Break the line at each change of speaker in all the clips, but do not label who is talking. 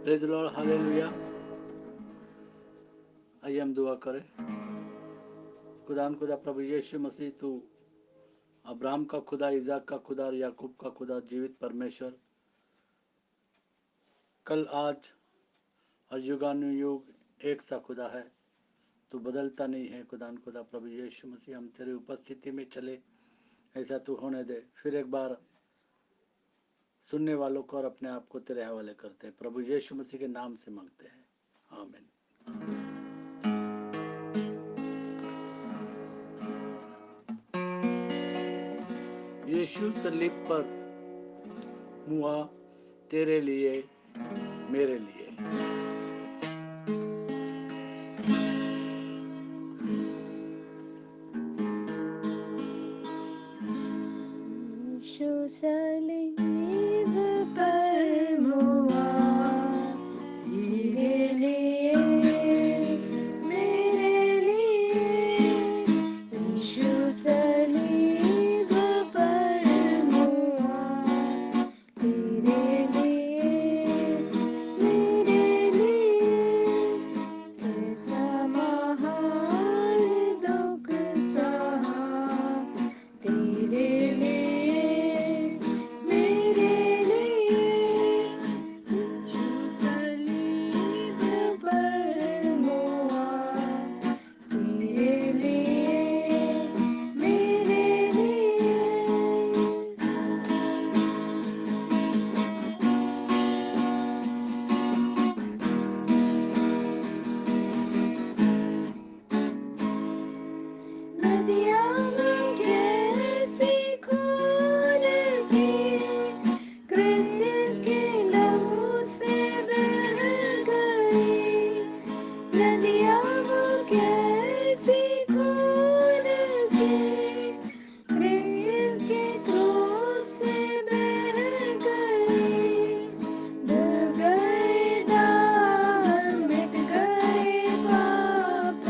Praise the Lord, hallelujah. आइए हम दुआ करें। खुदा प्रभु यीशु मसीह, तू अब्राहम का खुदा, इज़ाक का खुदा और याकूब का खुदा, जीवित परमेश्वर, कल आज और युगानुयुग एक सा खुदा है। तू बदलता नहीं है। खुदा प्रभु यीशु मसीह, हम तेरी उपस्थिति में चले, ऐसा तू होने दे। फिर एक बार सुनने वालों को और अपने आप को तेरे हवाले करते हैं, प्रभु यीशु मसीह के नाम से मांगते हैं, आमीन। यीशु सलीब पर हुआ तेरे लिए, मेरे लिए।
यीशु सलीब पर मुआ तेरे लिए, मेरे लिए। यीशु सलीब पर मुआ तेरे लिए, मेरे लिए। कैसा महान दुख सहा तेरे लिए, मेरे लिए। यीशु सलीब पर मुआ तेरे लिए, मेरे लिए। नदियाँ कैसी खून की क्रिस्टल के लहू से बह गई। नदियाँ कैसी खून की क्रिस्टल के क्रूस से बह गई। धुल गए दाग, मिट गए पाप,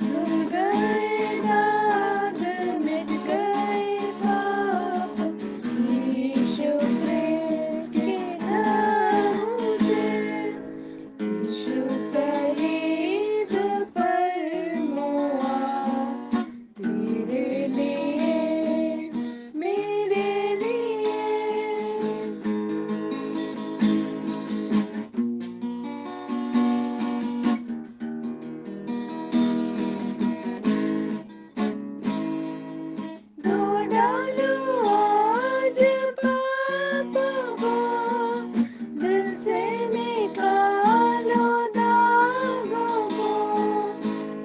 धुल गए दाग, मिट गए पाप। यीशु क्रिस्त के लहू से, यीशु सलीब पर मुआ तेरे लिए, मेरे लिए। धो डालो आज पापों को, दिल से निकालो दागों को।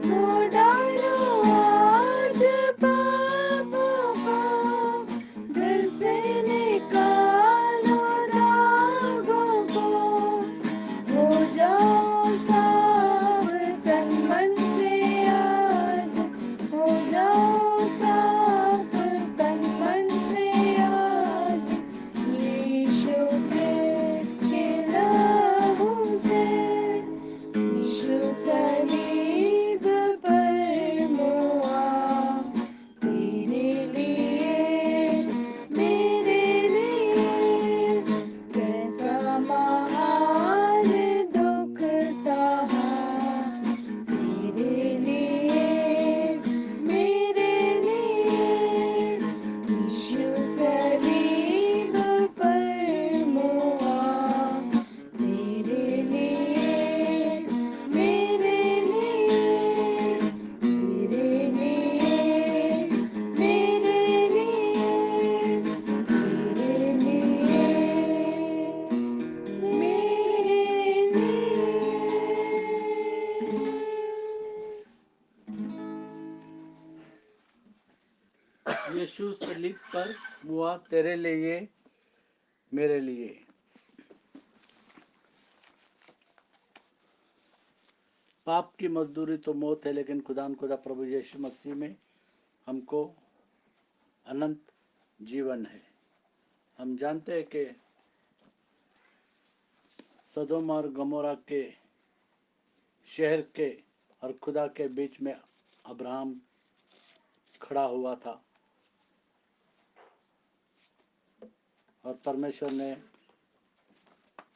धो डालो आज पापों को, दिल से निकालो दागों को। हो जाओ साफ तन मन से आज, हो जाओ साफ तन मन से आज। यीशु क्रिस्त के लहू से, यीशु सलीब पर मुआ तेरे लिए, मेरे लिए। कैसा महान दुख सहा तेरे लिए, मेरे लिए। यीशु सलीब पर मुआ तेरे लिए, मेरे लिए। तेरे लिए, मेरे लिए। तेरे लिए, मेरे लिए।
यीशु सलीब पर हुआ तेरे लिए, मेरे लिए। पाप की मजदूरी तो मौत है, लेकिन खुदा प्रभु यीशु मसीह में हमको अनंत जीवन है। हम जानते हैं कि सदोम और गमोरा के शहर के और खुदा के बीच में अब्राहम खड़ा हुआ था, और परमेश्वर ने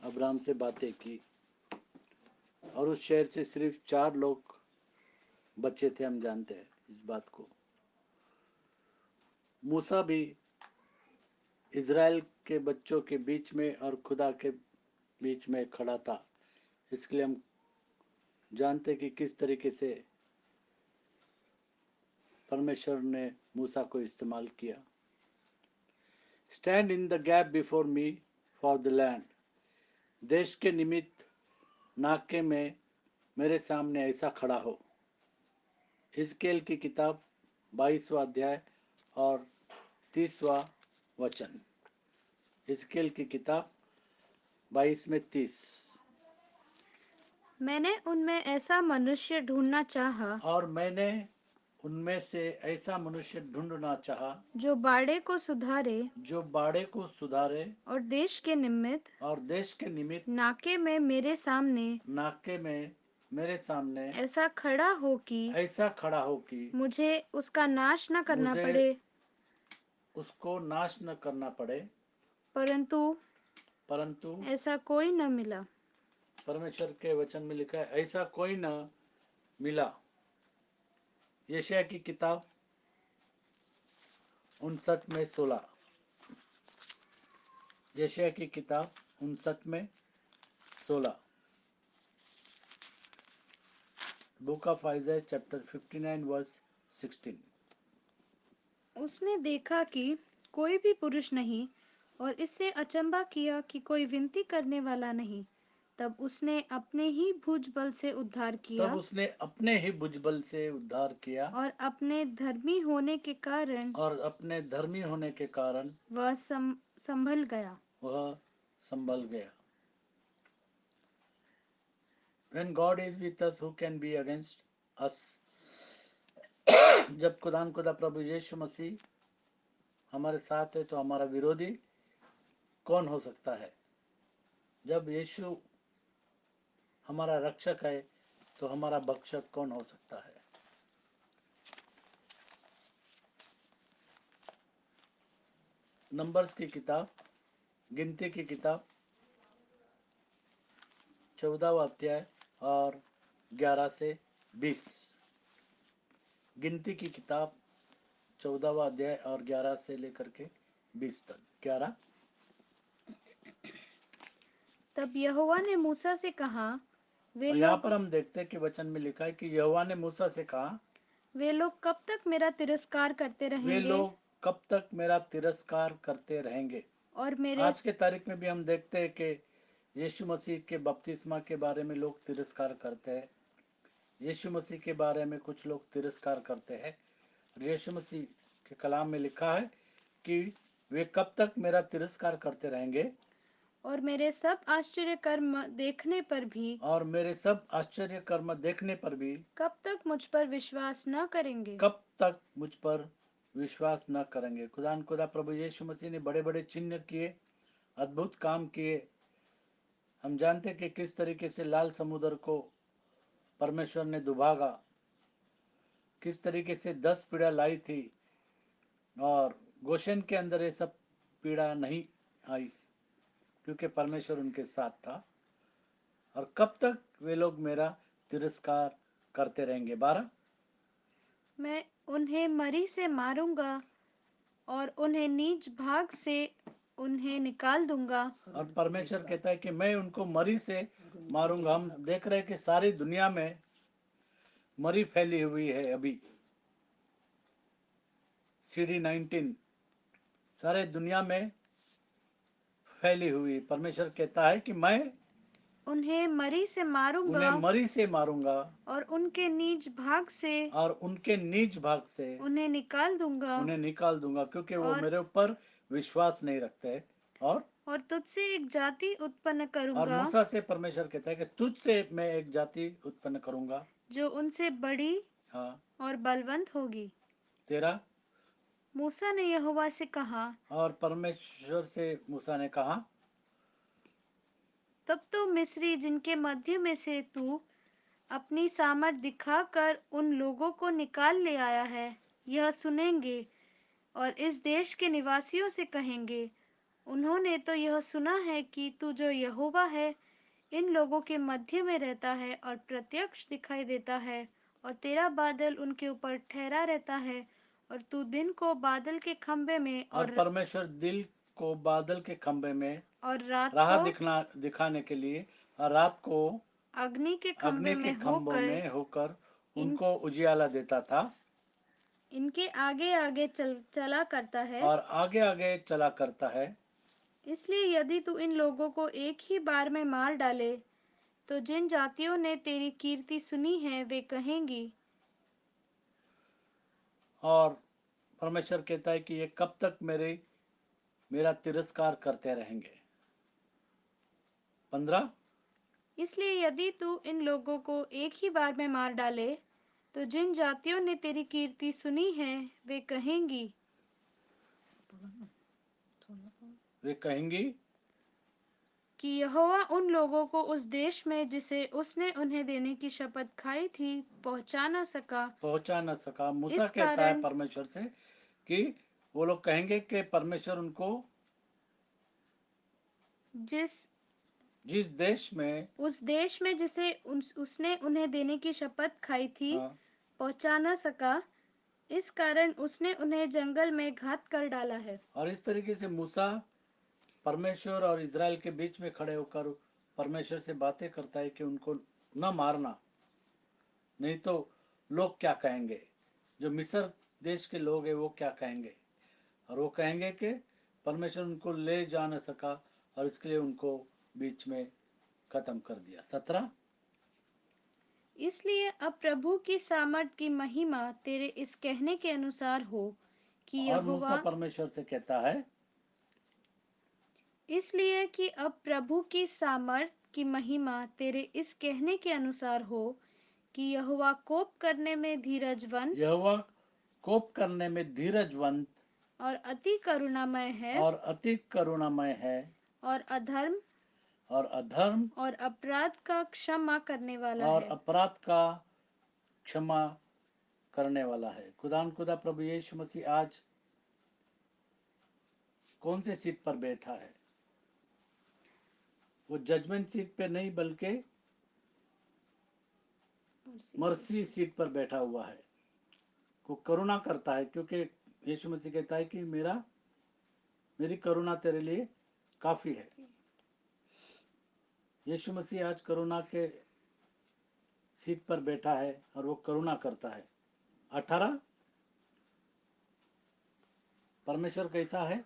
अब्राहम से बातें की। और उस शहर से सिर्फ 4 लोग बचे थे, हम जानते हैं इस बात को। मूसा भी इज़राइल के बच्चों के बीच में और खुदा के बीच में खड़ा था, इसलिए हम जानते कि किस तरीके से परमेश्वर ने मूसा को इस्तेमाल किया। Stand in the gap before me for the land, देश के निमित्त नाके में मेरे सामने ऐसा खड़ा हो। हिजकेल की किताब 22वां अध्याय और 30वां वचन। हिजकेल की किताब 22 में 30।
मैंने उनमें ऐसा मनुष्य ढूंढना चाहा
और मैंने उनमें से ऐसा मनुष्य ढूंढना चाहा
जो बाड़े को सुधारे
जो बाड़े को सुधारे
और देश के निमित्त
और देश के निमित्त
नाके में मेरे सामने
नाके में मेरे सामने
ऐसा खड़ा हो कि
ऐसा खड़ा हो कि
मुझे उसका नाश न करना
मुझे
पड़े।
उसको नाश न करना पड़े।
परंतु ऐसा कोई न मिला।
परमेश्वर के वचन में लिखा है, ऐसा कोई न मिला। यशायाह की किताब 59 में 16। यशायाह की किताब 59 में 16। Book of Isaiah chapter 59 verse 16।
उसने देखा कि कोई भी पुरुष नहीं और इससे अचंभा किया कि कोई विनती करने वाला नहीं। तब उसने अपने ही भुजबल से उद्धार
तब
किया
उसने अपने ही भुजबल से उद्धार किया
और अपने धर्मी होने के कारण
और अपने धर्मी होने के कारण
वह संभल गया।
वह संभल गया। When God is with us, who can be against us? जब खुदा प्रभु यीशु मसीह हमारे साथ है तो हमारा विरोधी कौन हो सकता है? जब यीशु हमारा रक्षक है तो हमारा भक्षक कौन हो सकता है? नंबर्स की किताब, गिनती की किताब 14वां अध्याय और 11 से 20। गिनती की किताब 14वां अध्याय और 11 से लेकर के 20 तक। 11।
तब यहोवा ने मूसा से कहा, वे
और यहाँ
लोग
पर हम देखते हैं कि वचन में लिखा है कि यहोवा ने मूसा से कहा,
वे लोग कब तक मेरा तिरस्कार करते
वे
रहेंगे
लोग कब तक मेरा तिरस्कार करते रहेंगे।
और मेरे
आज के तारीख में भी हम देखते हैं कि यीशु मसीह के बपतिस्मा के बारे में लोग तिरस्कार करते हैं। यीशु मसीह के बारे में कुछ लोग तिरस्कार करते हैं। यीशु मसीह के कलाम में लिखा है कि वे कब तक मेरा तिरस्कार करते रहेंगे
और मेरे सब आश्चर्य कर्म देखने पर भी
और मेरे सब आश्चर्य कर्म देखने पर भी
कब तक मुझ पर विश्वास न करेंगे।
कब तक मुझ पर विश्वास न करेंगे। खुदा प्रभु यीशु मसीह ने बड़े बड़े चिन्ह किए, अद्भुत काम किए। हम जानते कि किस तरीके से लाल समुद्र को परमेश्वर ने दुभागा, किस तरीके से 10 पीड़ा लाई थी और गोशेन के अंदर ये सब पीड़ा नहीं आई क्योंकि परमेश्वर उनके साथ था। और कब तक वे लोग मेरा तिरस्कार करते रहेंगे। 12।
मैं उन्हें मरी से मारूंगा और उन्हें नीच भाग से उन्हें निकाल दूंगा।
और परमेश्वर कहता है कि मैं उनको मरी से मारूंगा। हम देख रहे हैं कि सारी दुनिया में मरी फैली हुई है। अभी CD19 सारे दुनिया में फैली हुई। परमेश्वर कहता है कि मैं
उन्हें मरी से मारूंगा
उन्हें मरी से मारूंगा
और उनके नीच भाग से
और उनके नीच भाग से
उन्हें निकाल दूंगा
उन्हें निकाल दूंगा क्योंकि वो
और
मेरे ऊपर विश्वास नहीं रखते। और
तुझसे एक जाति उत्पन्न
और
करूंगा
मूसा से परमेश्वर कहता है कि तुझसे मैं एक जाति उत्पन्न करूंगा
जो उनसे बड़ी
हाँ।
और बलवंत होगी।
13।
मूसा ने यहोवा से कहा,
और परमेश्वर से मूसा ने कहा,
तब तो मिस्री जिनके मध्य में से तू अपनी सामर्थ दिखाकर उन लोगों को निकाल ले आया है, यह सुनेंगे और इस देश के निवासियों से कहेंगे, उन्होंने तो यह सुना है कि तू जो यहोवा है, इन लोगों के मध्य में रहता है और प्रत्यक्ष दिखाई देता है, और तेरा बादल उनके ऊपर ठहरा रहता है, और तू दिन को बादल के खंभे में
और परमेश्वर दिल को बादल के खंभे में
और रात
राह
को
दिखाने के लिए और रात को
अग्नि के खंभे
अग्नि के
में
खंभों
होकर
में होकर
इन
उनको उजियाला देता था
इनके आगे आगे चला करता है।
और आगे आगे चला करता है।
इसलिए यदि तू इन लोगों को एक ही बार में मार डाले, तो जिन जातियों ने तेरी कीर्ति सुनी है वे कहेंगी।
और परमेश्वर कहता है कि ये कब तक मेरा तिरस्कार करते रहेंगे। 15।
इसलिए यदि तू इन लोगों को एक ही बार में मार डाले, तो जिन जातियों ने तेरी कीर्ति सुनी है वे कहेंगी
वे कहेंगी
कि यहोवा उन लोगों को उस देश में जिसे उसने उन्हें देने की शपथ खाई थी पहुंचा
न सका। मूसा
इस
कहता है
कारण
परमेश्वर से कि वो लोग कहेंगे कि परमेश्वर उनको
जिस
जिस देश में
उस देश में जिसे उसने उन्हें देने की शपथ खाई थी
हाँ,
पहुंचा न सका, इस कारण उसने उन्हें जंगल में घात कर डाला है।
और इस तरीके से मूसा परमेश्वर और इज़राइल के बीच में खड़े होकर परमेश्वर से बातें करता है कि उनको न मारना, नहीं तो लोग क्या कहेंगे, जो मिस्र देश के लोग हैं वो क्या कहेंगे, और वो कहेंगे कि परमेश्वर उनको ले जा न सका और इसके लिए उनको बीच में खत्म कर दिया। 17।
इसलिए अब प्रभु की सामर्थ की महिमा तेरे इस कहने के अनुसार हो कि
और मूसा
यहोवा
परमेश्वर से कहता है
इसलिए कि अब प्रभु की सामर्थ की महिमा तेरे इस कहने के अनुसार हो कि यहोवा कोप करने में धीरजवंत
यहोवा कोप करने में धीरजवंत
और अति करुणामय है,
और अति करुणामय है
और अधर्म
और अधर्म
और अपराध का क्षमा करने वाला
और
है।
अपराध का क्षमा करने वाला है। खुदा प्रभु यीशु मसीह आज कौन से सीट पर बैठा है? वो जजमेंट सीट पे नहीं बल्कि मर्सी सीट पर बैठा हुआ है। वो करुणा करता है क्योंकि यीशु मसीह कहता है कि मेरी करुणा तेरे लिए काफी है। यीशु मसीह आज करुणा के सीट पर बैठा है और वो करुणा करता है। 18। परमेश्वर कैसा है?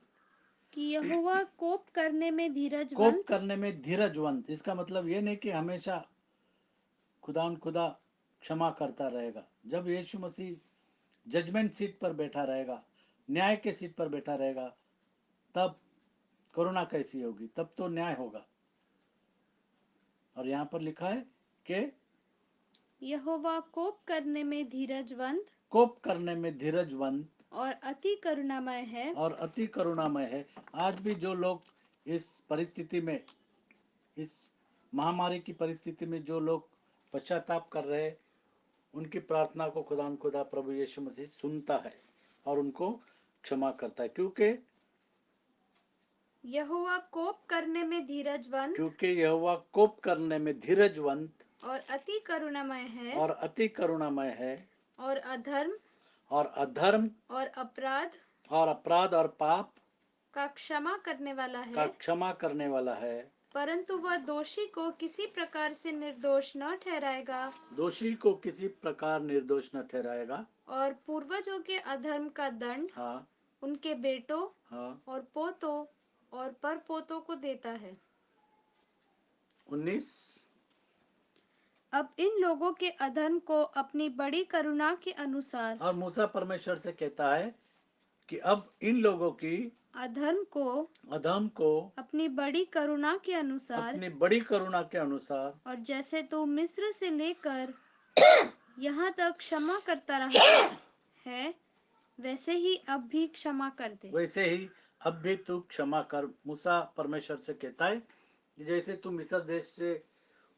कि यहोवा कोप करने में
कोप
धीरजवंत
करने में धीरजवंत। इसका मतलब ये नहीं कि हमेशा खुदा क्षमा करता रहेगा। जब यीशु मसीह जजमेंट सीट पर बैठा रहेगा, न्याय के सीट पर बैठा रहेगा, तब करुणा कैसी होगी? तब तो न्याय होगा। और यहाँ पर लिखा है कि
यहोवा कोप करने में धीरजवंत
कोप करने में धीरजवंत
और अति करुणामय है।
और अति करुणामय है। आज भी जो लोग इस परिस्थिति में, इस महामारी की परिस्थिति में जो लोग पश्चाताप कर रहे हैं, उनकी प्रार्थना को खुदा प्रभु यीशु मसीह सुनता है और उनको क्षमा करता है, क्योंकि
यहोवा कोप करने में धीरजवंत
यहोवा कोप करने में धीरजवंत
और अति करुणामय है,
और अति करुणामय है,
और अधर्म
और अधर्म
और अपराध
और अपराध और पाप
का क्षमा करने वाला
का
है,
क्षमा करने वाला है,
परंतु वह दोषी को किसी प्रकार से निर्दोष न ठहराएगा,
दोषी को किसी प्रकार निर्दोष न ठहराएगा।
और पूर्वजों के अधर्म का दंड
हाँ
उनके बेटों
हाँ।
और पोतों और परपोतों को देता है।
19।
अब इन लोगों के अधर्म को अपनी बड़ी करुणा के अनुसार
और मूसा परमेश्वर से कहता है कि अब इन लोगों की अधर्म को
अपनी बड़ी करुणा के अनुसार,
अपनी बड़ी करुणा के अनुसार,
और जैसे तू मिस्र से लेकर यहाँ तक क्षमा करता रहा है, वैसे ही अब भी क्षमा कर दे।
वैसे ही अब भी तू क्षमा कर। मूसा परमेश्वर से कहता है कि जैसे तू मिस्र देश से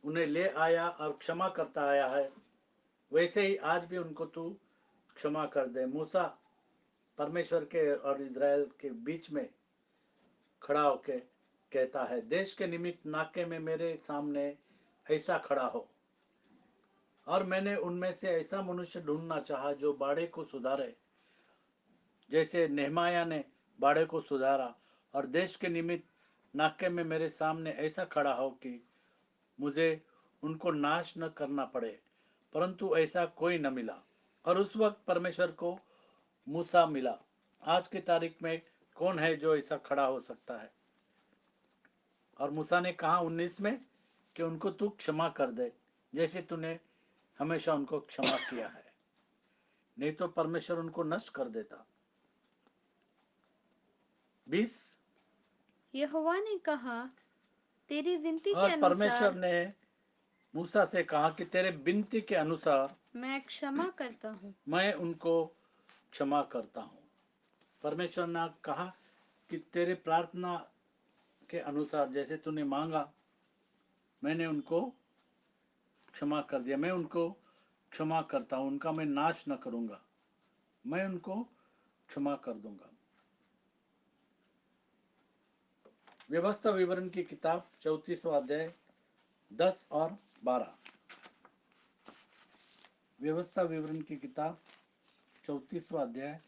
उन्हें ले आया और क्षमा करता आया है, वैसे ही आज भी उनको तू क्षमा कर दे। मूसा परमेश्वर के और इज़राइल के बीच में खड़ा होके कहता है, देश के निमित्त नाके में मेरे सामने ऐसा खड़ा हो। और मैंने उनमें से ऐसा मनुष्य ढूंढना चाहा जो बाड़े को सुधारे, जैसे नेहमाया ने बाड़े को सुधारा। और देश के निमित्त नाके में मेरे सामने ऐसा खड़ा हो कि मुझे उनको नाश न करना पड़े। परंतु ऐसा कोई न मिला। और उस वक्त परमेश्वर को मूसा मिला। आज की तारीख में कौन है जो ऐसा खड़ा हो सकता है? और मूसा ने कहा 19 में कि उनको तू क्षमा कर दे, जैसे तूने हमेशा उनको क्षमा किया है, नहीं तो परमेश्वर उनको नष्ट कर देता। 20।
यहोवा ने कहा, तेरी विनती के
और परमेश्वर
अनुसार
ने मूसा से कहा कि तेरे विनती के अनुसार
मैं क्षमा करता हूँ।
मैं उनको क्षमा करता हूँ। परमेश्वर ने कहा कि तेरे प्रार्थना के अनुसार जैसे तूने मांगा, मैंने उनको क्षमा कर दिया। मैं उनको क्षमा करता हूँ, उनका मैं नाश न करूंगा, मैं उनको क्षमा कर दूंगा। व्यवस्था विवरण की किताब 34वां अध्याय 10 और 12। व्यवस्था विवरण की किताब 34वां अध्याय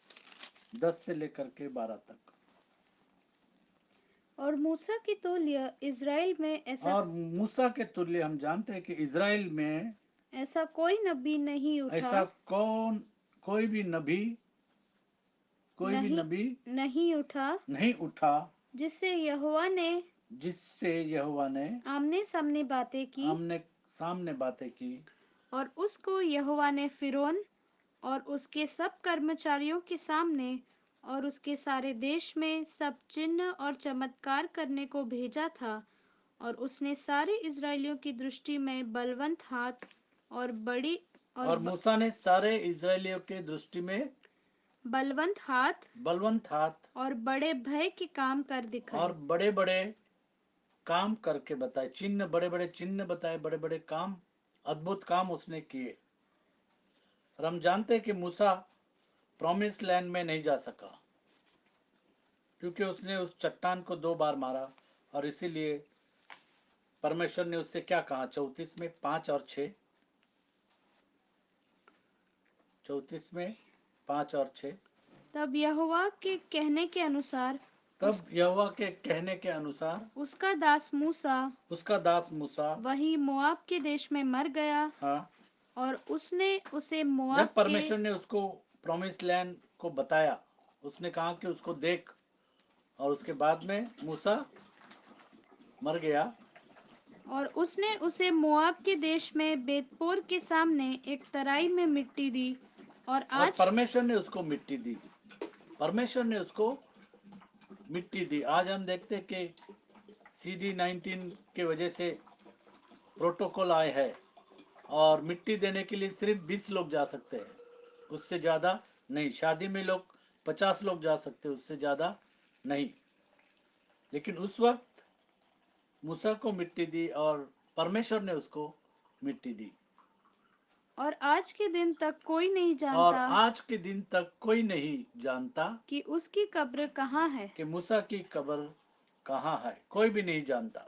10 से लेकर के 12 तक।
और मूसा की तुल्य इज़राइल में
और मूसा के तुल्य हम जानते हैं कि इज़राइल में
ऐसा कोई नबी नहीं उठा,
ऐसा कोई भी
नहीं
नबी
नहीं उठा
नहीं उठा
जिससे यहोवा ने
जिससे यहोवा ने
आमने सामने बातें की।
आमने सामने बातें की।
और उसको यहोवा ने फिरौन और उसके सब कर्मचारियों के सामने और उसके सारे देश में सब चिन्ह और चमत्कार करने को भेजा था। और उसने सारे इस्राएलियों की दृष्टि में बलवंत हाथ और बड़ी
और मूसा ने सारे इज़राइलियों के दृष्टि में
बलवंत हाथ
बलवंत हाथ
और बड़े भय के काम कर दिखाए।
और बड़े बड़े काम करके बताए, चिन्ह, बड़े बड़े चिन्ह बताए, बड़े बड़े काम, अद्भुत काम उसने किए। और हम जानते हैं कि मूसा प्रॉमिस लैंड में नहीं जा सका, क्योंकि उसने उस चट्टान को 2 बार मारा। और इसीलिए परमेश्वर ने उससे क्या कहा? 34 में 5 और 6। 34 में 5 और 6।
तब यहोवा के कहने के अनुसार
तब यहोवा के कहने के अनुसार
उसका दास मूसा
उसका दास मूसा
वही मोआब के देश में मर गया।
हाँ,
और उसने उसे मोआब
जब
के
परमेश्वर ने उसको प्रॉमिस लैंड को बताया, उसने कहा कि उसको देख, और उसके बाद में मूसा मर गया।
और उसने उसे मोआब के देश में बेतपोर के सामने एक तराई में मिट्टी दी। और
और
आज
परमेश्वर ने उसको मिट्टी दी। परमेश्वर ने उसको मिट्टी दी। आज हम देखते हैं कि CD19 के वजह से प्रोटोकॉल आए हैं, और मिट्टी देने के लिए सिर्फ 20 लोग जा सकते हैं, उससे ज़्यादा नहीं। शादी में लोग 50 लोग जा सकते हैं, उससे ज़्यादा नहीं। लेकिन उस वक्त मूसा को मिट्टी दी और परमेश्वर ने उसको मिट्टी दी।
और आज के दिन तक कोई नहीं
और
जानता
आज के दिन तक कोई नहीं जानता
कि उसकी कब्र कहाँ है।
कि मूसा की कब्र कहाँ है। कोई भी नहीं जानता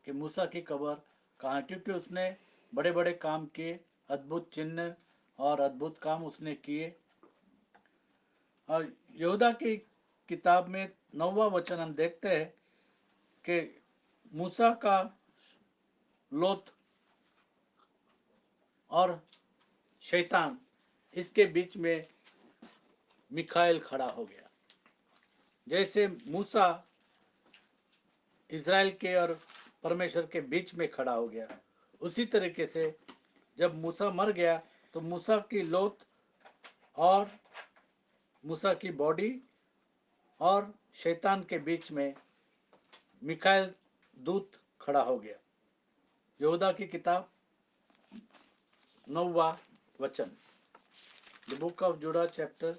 कि मूसा की कब्र कहाँ है, क्योंकि उसने बड़े बड़े काम किए, अद्भुत चिन्ह और अद्भुत काम उसने किए। और यहूदा की किताब में 9वां वचन हम देखते हैं कि मूसा का लोथ और शैतान, इसके बीच में मिखाइल खड़ा हो गया। जैसे मूसा इज़राइल के और परमेश्वर के बीच में खड़ा हो गया, उसी तरीके से जब मूसा मर गया तो मूसा की लोथ और मूसा की बॉडी और शैतान के बीच में मिखाइल दूत खड़ा हो गया। यहूदा की किताब 9वां वचन, the book of Jude chapter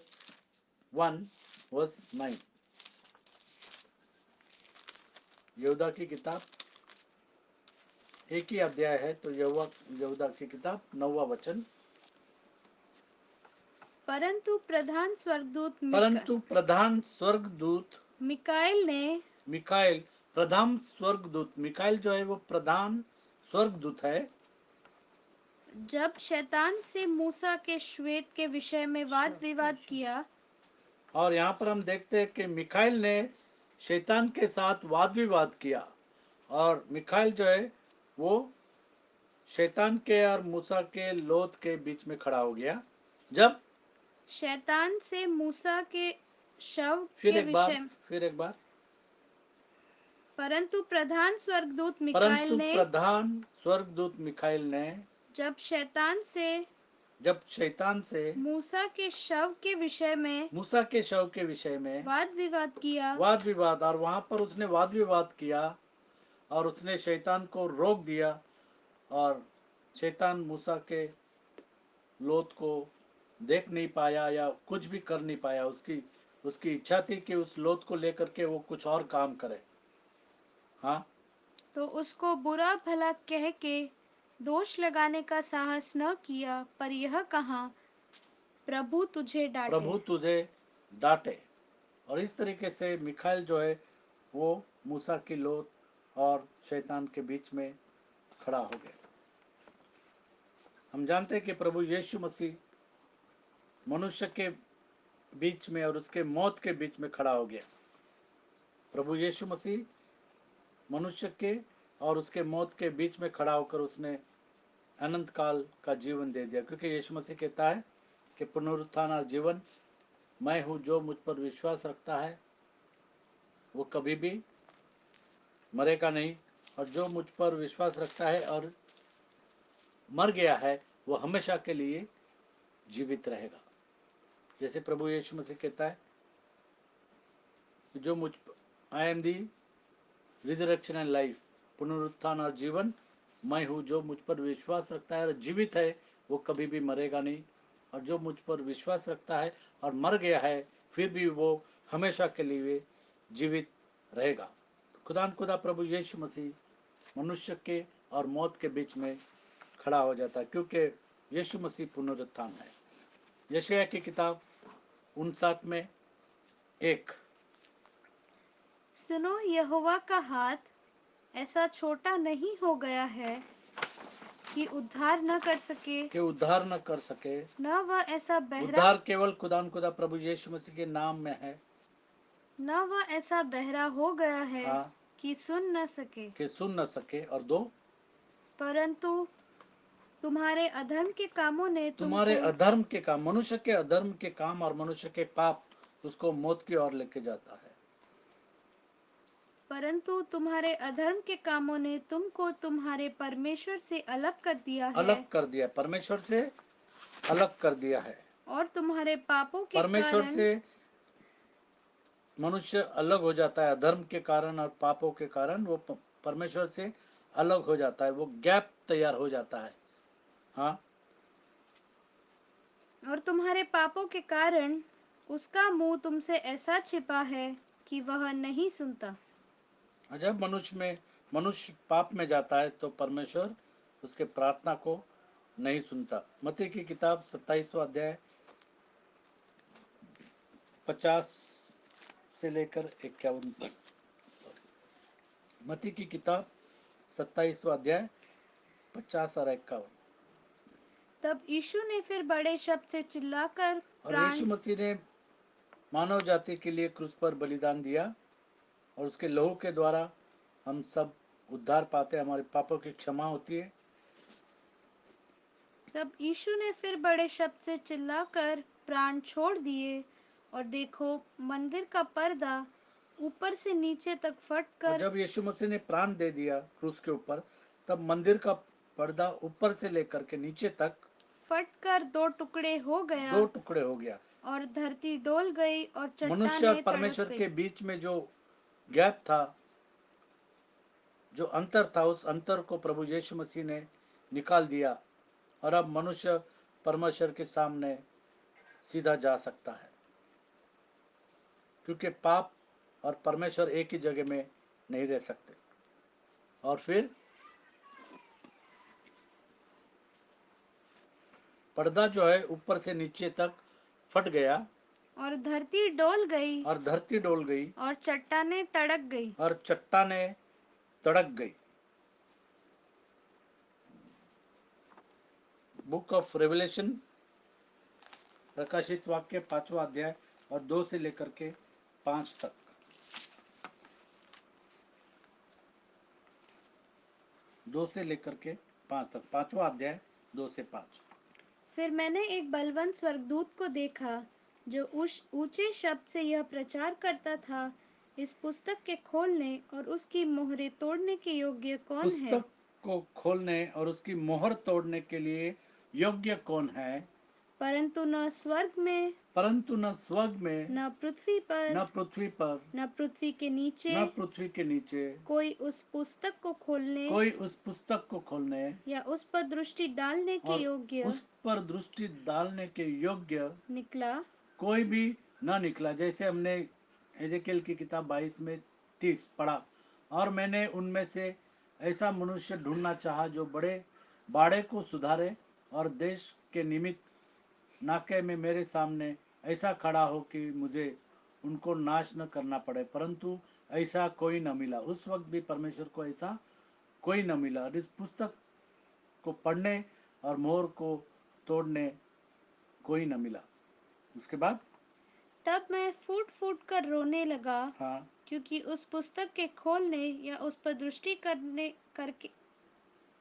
1 verse 9। यहूदा की किताब एक ही अध्याय है, तो यहूदा की किताब 9वां वचन।
परंतु
प्रधान स्वर्गदूत
मिकाएल ने
मिखाइल प्रधान स्वर्गदूत, मिकाइल जो है वो प्रधान स्वर्गदूत है।
जब शैतान से मूसा के श्वेत के विषय में वाद विवाद किया,
और यहाँ पर हम देखते हैं कि मिकाइल ने शैतान के साथ वाद विवाद किया, और मिकाइल जो है वो शैतान के और मूसा के लोथ के बीच में खड़ा हो गया। जब
शैतान से मूसा के शव
फिर
के
एक बार
विषय,
फिर एक बार
परंतु प्रधान स्वर्गदूत मिकाएल
परंतु
ने
प्रधान स्वर्गदूत मिकाइल ने
जब शैतान से
जब शैतान से
मूसा के शव के विषय में
मूसा के शव के विषय में
वाद विवाद किया,
वाद विवाद, और वहां पर उसने वाद विवाद किया और उसने शैतान को रोक दिया, और शैतान मूसा के लोथ को देख नहीं पाया या कुछ भी कर नहीं पाया। उसकी उसकी इच्छा थी कि उस लोथ को लेकर के वो कुछ और काम करे। हाँ,
तो उसको बुरा भला कह के दोष लगाने का साहस न किया, पर यह कहा, प्रभु तुझे डांटे।
प्रभु तुझे डांटे। और इस तरीके से मिखाइल जो है वो मूसा की लोथ और शैतान के बीच में खड़ा हो गया। हम जानते हैं कि प्रभु यीशु मसीह मनुष्य के बीच में और उसके मौत के बीच में खड़ा हो गया। प्रभु यीशु मसीह मनुष्य के और उसके मौत के बीच में खड़ा होकर उसने अनंत काल का जीवन दे दिया, क्योंकि यीशु मसीह कहता है कि पुनरुत्थान और जीवन मैं हूँ, जो मुझ पर विश्वास रखता है वो कभी भी मरेगा नहीं, और जो मुझ पर विश्वास रखता है और मर गया है वो हमेशा के लिए जीवित रहेगा। जैसे प्रभु यीशु मसीह कहता है जो मुझ I am the resurrection and life, पुनरुत्थान और जीवन मैं हूँ, जो मुझ पर विश्वास रखता है और जीवित है वो कभी भी मरेगा नहीं, और जो मुझ पर विश्वास रखता है और मर गया है फिर भी वो हमेशा के लिए जीवित रहेगा। तो खुदा प्रभु यीशु मसीह मनुष्य के और मौत के बीच में खड़ा हो जाता है, क्योंकि यीशु मसीह पुनरुत्थान है। यशायाह की किताब 59 में 1।
सुनो, यहोवा का हाथ ऐसा छोटा नहीं हो गया है कि उद्धार न कर सके,
कि उद्धार न कर सके।
न वह ऐसा बहरा
उद्धार केवल खुदा प्रभु यीशु मसीह के नाम में है।
न वह ऐसा बहरा हो गया है
हाँ,
कि सुन न सके,
कि सुन न सके। और 2,
परंतु तुम्हारे अधर्म के कामों ने
तुम्हारे
तुमको
अधर्म के काम, मनुष्य के अधर्म के काम और मनुष्य के पाप उसको मौत की ओर लेके जाता है।
परंतु तुम्हारे अधर्म के कामों ने तुमको तुम्हारे परमेश्वर से अलग कर दिया है,
अलग कर दिया, परमेश्वर से अलग कर दिया है।
और तुम्हारे पापों के
परमेश्वर
कारण
से मनुष्य अलग हो जाता है, अधर्म के कारण और पापों के कारण वो परमेश्वर से अलग हो जाता है, वो गैप तैयार हो जाता है। हाँ,
और तुम्हारे पापों के कारण उसका मुंह तुमसे ऐसा छिपा है कि वह नहीं सुनता।
जब मनुष्य पाप में जाता है तो परमेश्वर उसके प्रार्थना को नहीं सुनता। मत्ती की किताब 27वां अध्याय 50 से लेकर 51 तक। मत्ती की किताब 27वां अध्याय 50 और 51।
तब यीशु ने फिर बड़े शब्द से चिल्लाकर
और
प्राण
यीशु मसीह ने मानव जाति के लिए क्रूस पर बलिदान दिया, और उसके लहू के द्वारा हम सब उद्धार पाते हैं, हमारे पापों की क्षमा होती है।
तब यीशु ने फिर बड़े शब्द से चिल्लाकर प्राण छोड़ दिए, और देखो, मंदिर का पर्दा ऊपर से नीचे तक
और
फटकर
जब यीशु मसीह ने प्राण दे दिया क्रूस के ऊपर, तब मंदिर का पर्दा ऊपर से लेकर के नीचे तक
दो टुकड़े हो गया,
2 टुकड़े हो गया।
और धरती डोल गई और
मनुष्य और
चट्टानें तड़प
परमेश्वर
गई।
के बीच में जो गैप था, जो अंतर था, उस अंतर को प्रभु यीशु मसीह ने निकाल दिया, और अब मनुष्य परमेश्वर के सामने सीधा जा सकता है, क्योंकि पाप और परमेश्वर एक ही जगह में नहीं रह सकते। और फिर पर्दा जो है ऊपर से नीचे तक फट गया,
और धरती डोल गई
और धरती डोल गई
और चट्टानें तड़क गई।
और चट्टानें तड़क गई। बुक ऑफ रेवलेशन, प्रकाशित वाक्य 5वां अध्याय और 2 से लेकर के 5 तक। दो से लेकर के 5 तक, 5वां अध्याय 2 से 5।
फिर मैंने एक बलवन्त स्वर्गदूत को देखा जो ऊंचे शब्द से यह प्रचार करता था, इस पुस्तक के खोलने और उसकी मोहरें तोड़ने के योग्य कौन है?
पुस्तक को खोलने और उसकी मोहर तोड़ने के लिए योग्य कौन है?
परंतु न स्वर्ग में,
परंतु न स्वर्ग में,
न पृथ्वी पर,
न पृथ्वी पर,
न पृथ्वी के नीचे
न पृथ्वी के नीचे
कोई उस पुस्तक को खोलने
कोई उस पुस्तक को खोलने
या उस पर दृष्टि डालने के
और
योग्य
उस पर दृष्टि डालने के योग्य
निकला।
कोई भी न निकला। जैसे हमने एजेकेल की किताब 22 में 30 पढ़ा, और मैंने उनमें से ऐसा मनुष्य ढूंढना चाहा जो बड़े बाड़े को सुधारे और देश के निमित्त नाके में मेरे सामने ऐसा खड़ा हो कि मुझे उनको नाश न करना पड़े, परंतु ऐसा कोई न मिला। उस वक्त भी परमेश्वर को ऐसा कोई न मिला। और इस पुस्तक को पढ़ने और मोहर को तोड़ने कोई न मिला। उसके बाद
तब मैं फूट फूट कर रोने लगा,
हाँ,
क्योंकि उस पुस्तक के खोलने या उस पर दृष्टि करने करके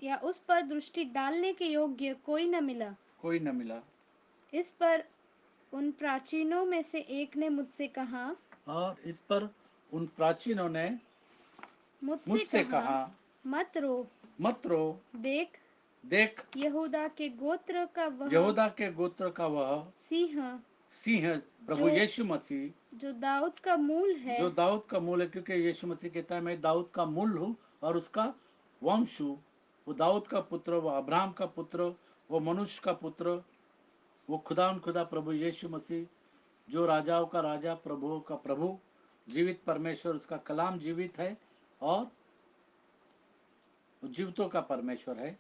या उस पर दृष्टि डालने के योग्य कोई न मिला।
कोई न मिला।
इस पर उन प्राचीनों में से एक ने मुझसे कहा,
और इस पर उन प्राचीनों ने
मुझसे
मुझसे
कहा,
कहा,
मत रो।
मत रो,
देख,
देख,
यहूदा के गोत्र का वह
यहूदा के गोत्र का वह
सिंह
सिंह, प्रभु
जो
यीशु मसीह,
जो दाऊद का मूल है,
जो दाऊद का मूल है, क्योंकि यीशु मसीह कहता है मैं दाऊद का मूल हूँ और उसका वंश हूँ। वो दाऊद का पुत्र, वो अब्राहम का पुत्र, वो मनुष्य का पुत्र, वो खुदा प्रभु यीशु मसीह, जो राजाओं का राजा, प्रभुओं का प्रभु, जीवित परमेश्वर, उसका कलाम जीवित है और जीवितों का परमेश्वर है।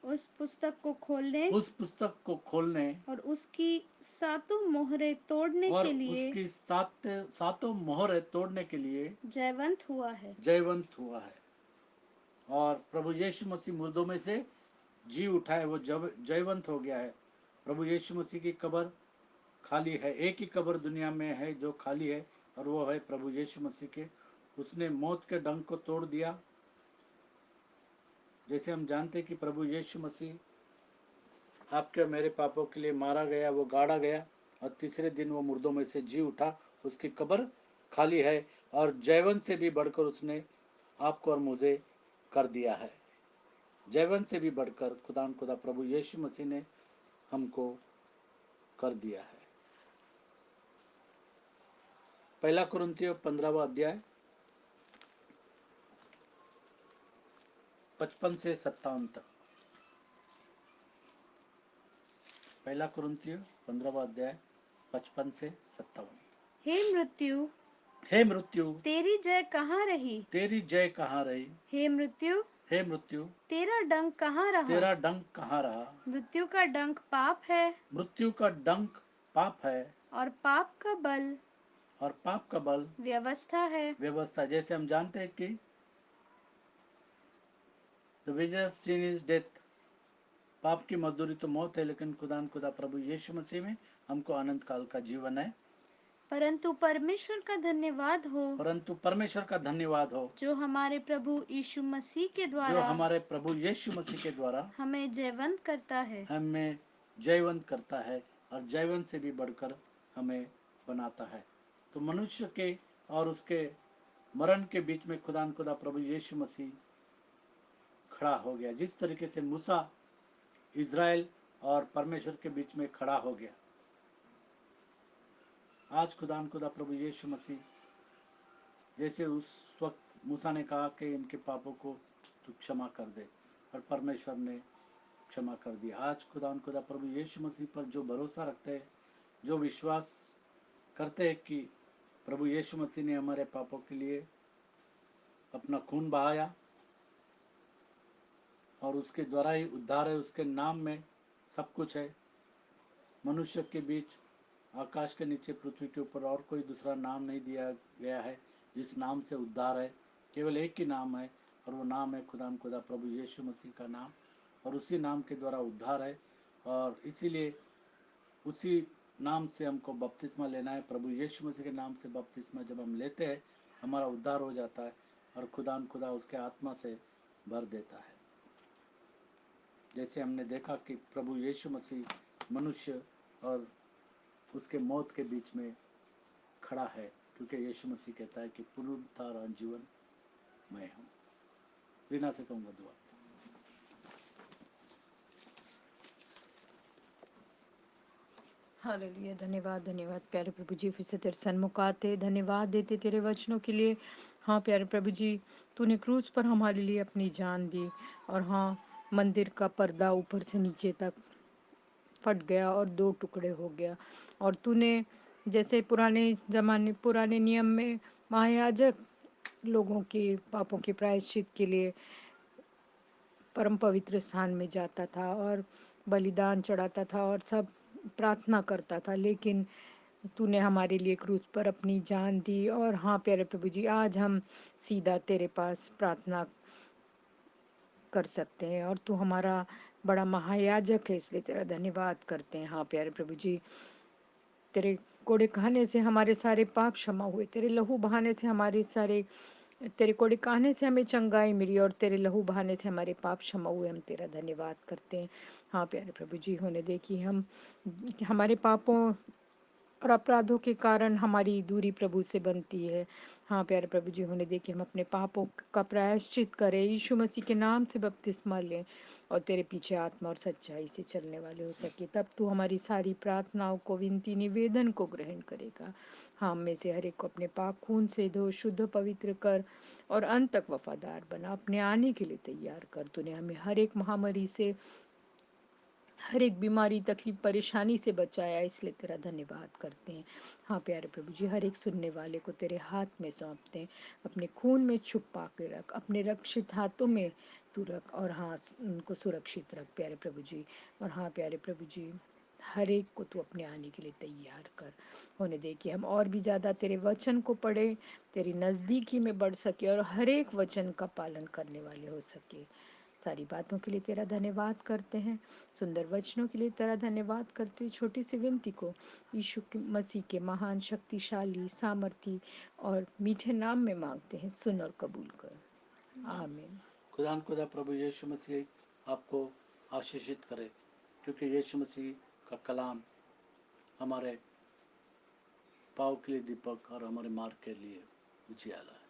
उस पुस्तक को खोलने
उस पुस्तक को खोलने
और उसकी सातों मोहरें तोड़ने
और
के लिए
उसकी सातों मोहर तोड़ने के लिए
जयवंत हुआ है।
जयवंत हुआ है। और प्रभु यीशु मसीह मुर्दों में से जी उठा है, वो जयवंत हो गया है। प्रभु यीशु मसीह की कब्र खाली है। एक ही कब्र दुनिया में है जो खाली है, और वो है प्रभु यीशु मसीह के। उसने मौत के डंक को तोड़ दिया। जैसे हम जानते हैं कि प्रभु यीशु मसीह आपके और मेरे पापों के लिए मारा गया, वो गाड़ा गया और तीसरे दिन वो मुर्दों में से जी उठा। उसकी कब्र खाली है और जयवंत से भी बढ़कर उसने आपको और मुझे कर दिया है। जयवंत से भी बढ़कर खुदा प्रभु यीशु मसीह ने हमको कर दिया है। पहला कुरिन्थियों 15वां अध्याय 55 से 57 तक। पहला कुरिन्थियों 15वां अध्याय 55 से 57।
हे मृत्यु,
हे मृत्यु,
तेरी जय कहाँ रही?
तेरी जय कहाँ रही?
हे मृत्यु,
हे मृत्यु,
तेरा डंक कहाँ रहा?
तेरा डंक कहाँ रहा?
मृत्यु का डंक पाप है
मृत्यु का डंक पाप है
और पाप का बल
और पाप का बल
व्यवस्था है।
व्यवस्था। जैसे हम जानते हैं कि the wages of sin is death, पाप की मजदूरी तो मौत है, लेकिन खुदा प्रभु यीशु मसीह में हमको अनंत काल का जीवन है।
परंतु परमेश्वर का धन्यवाद हो,
परंतु परमेश्वर का धन्यवाद हो
जो हमारे प्रभु यीशु मसीह के
जो
द्वारा
हमारे प्रभु यीशु मसीह के द्वारा
हमें जयवंत करता है।
हमें जयवंत करता है और जयवंत से भी बढ़कर हमें बनाता है। तो मनुष्य के और उसके मरण के बीच में खुदा प्रभु यीशु मसीह खड़ा हो गया। जिस तरीके से मूसा इज़राइल और परमेश्वर के बीच में खड़ा हो गया, आज खुदा प्रभु यीशु मसीह, जैसे उस वक्त मूसा ने कहा कि इनके पापों को तू क्षमा कर दे, और परमेश्वर ने क्षमा कर दिया। आज खुदा प्रभु यीशु मसीह पर जो भरोसा रखते हैं, जो विश्वास करते हैं कि प्रभु यीशु मसीह ने हमारे पापों के लिए अपना खून बहाया और उसके द्वारा ही उद्धार है, उसके नाम में सब कुछ है, मनुष्य के बीच आकाश के नीचे पृथ्वी के ऊपर और कोई दूसरा नाम नहीं दिया गया है जिस नाम से उद्धार है। केवल एक ही नाम है और वो नाम है खुदाम खुदा प्रभु यीशु मसीह का नाम, और उसी नाम के द्वारा उद्धार है। और इसीलिए उसी नाम से हमको बपतिस्मा लेना है। प्रभु यीशु मसीह के नाम से बपतिस्मा जब हम लेते हैं हमारा उद्धार हो जाता है और खुदा उसके आत्मा से भर देता है। जैसे हमने देखा कि प्रभु यीशु मसीह मनुष्य और उसके मौत के बीच में खड़ा है, क्योंकि यीशु मसीह कहता है कि पुनरुत्थान और जीवन मैं हूँ। रीना से कहूँगा दुआ।
हालेलुया। धन्यवाद धन्यवाद प्यारे प्रभु जी, फिर से तेरे सन्मुख आते धन्यवाद देते तेरे वचनों के लिए। हाँ प्यारे प्रभु जी, तूने क्रूस पर हमारे लिए अपनी जान दी, और हाँ मंदिर का पर्दा ऊपर से नीचे तक फट गया और दो टुकड़े हो गया। और तूने जैसे पुराने नियम में महायाजक लोगों के पापों के प्रायश्चित के लिए परम पवित्र स्थान में जाता था और बलिदान चढ़ाता था और सब प्रार्थना करता था, लेकिन तूने हमारे लिए क्रूस पर अपनी जान दी। और हाँ प्यारे प्रभु जी, आज हम सीधा तेरे पास प्रार्थना कर सकते हैं, और तू हमारा बड़ा महायाजक है, इसलिए तेरा धन्यवाद करते हैं। हाँ प्यारे प्रभु जी, तेरे कोड़े खाने से हमारे सारे पाप क्षमा हुए, तेरे लहू बहाने से तेरे कोड़े कहने से हमें चंगाई मिली, और तेरे लहू बहाने से हमारे पाप क्षमा हुए। हम तेरा धन्यवाद करते हैं। हाँ प्यारे प्रभु जी, होने दे कि हमारे पापों और अपराधों के कारण हमारी दूरी प्रभु से बनती है। हाँ प्यारे प्रभु जी, होने दे कि हम अपने पापों का प्रायश्चित करें, यीशु मसीह के नाम से बपतिस्मा लें और तेरे पीछे आत्मा और सच्चाई से चलने वाले हो सके। तब तू हमारी सारी प्रार्थनाओं को, विनती निवेदन को ग्रहण करेगा। हाँ, हम में से हर एक को अपने पाप खून से धो, शुद्ध पवित्र कर और अंत तक वफादार बना, अपने आने के लिए तैयार कर। तूने हमें हर एक महामारी से, हर एक बीमारी, तकलीफ, परेशानी से बचाया, इसलिए तेरा धन्यवाद करते हैं। हाँ प्यारे प्रभु जी, हर एक सुनने वाले को तेरे हाथ में सौंपते हैं। अपने खून में छुपा के रख, अपने रक्षित हाथों में तू रख, और हाँ उनको सुरक्षित रख प्यारे प्रभु जी। और हाँ प्यारे प्रभु जी, हर एक को तू अपने आने के लिए तैयार कर। होने दे कि हम और भी ज़्यादा तेरे वचन को पढ़े, तेरी नज़दीकी में बढ़ सके और हर एक वचन का पालन करने वाले हो सके। सारी बातों के लिए तेरा धन्यवाद करते हैं, सुंदर वचनों के लिए तेरा धन्यवाद करते हैं। छोटी सी विनती को यीशु मसीह के महान, शक्तिशाली, सामर्थी और मीठे नाम में मांगते हैं, सुन और कबूल कर। आमीन।
खुदा प्रभु यीशु मसीह आपको आशीषित करे, क्योंकि यीशु मसीह का कलाम हमारे पाँव के लिए दीपक और हमारे मार्ग के लिए उजियाला है।